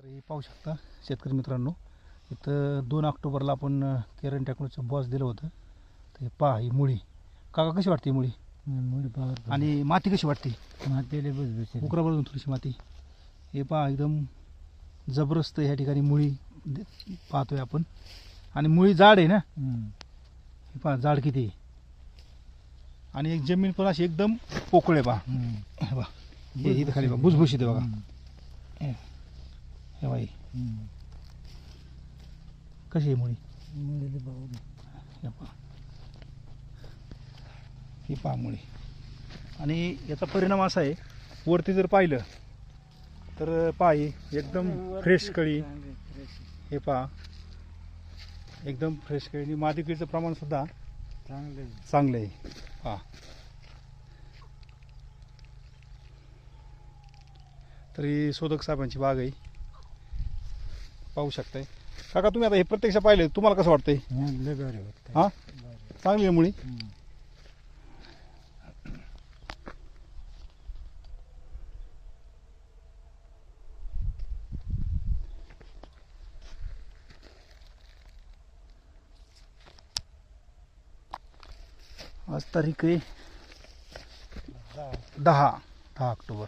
तर हे पाहू शकता शेतकरी मित्रांनो, इथं 2 ऑक्टोबरला आपण केरन टेक्नॉलॉजीचं बॉस दिलं होतं. तर हे पहा ही मुळी. काका कशी वाटते ही मुळी? मुळी पावर आणि माती कशी वाटते? मातेले बस उकरा बघून थोडीशी माती. हे पहा एकदम जबरदस्त ह्या ठिकाणी मुळी पाहतोय आपण. आणि मुळी जाड आहे ना, हे पहा जाड किती आहे. आणि एक जमीन पण अशी एकदम पोकळ आहे पहा. हे पहा हे इथं खाली बघा भुसभुशीत आहे बघा. हे बाई कशी आहे मुळी? हे पहा, ही पहा मुळी. आणि याचा परिणाम असा आहे, वरती जर पाहिलं तर पहा ही एकदम फ्रेश कळी. हे पहा एकदम फ्रेश कळी आणि मादिकीचं प्रमाण सुद्धा चांगलं आहे. पहा तरी शोधक साहेबांची बाग आहे, पाहू शकताय. काका तुम्ही आता हे प्रत्यक्ष पाहिले, तुम्हाला कसं वाटतंय? हा चांगली आहे मुळी. आज तारीख आहे 10 ऑक्टोबर.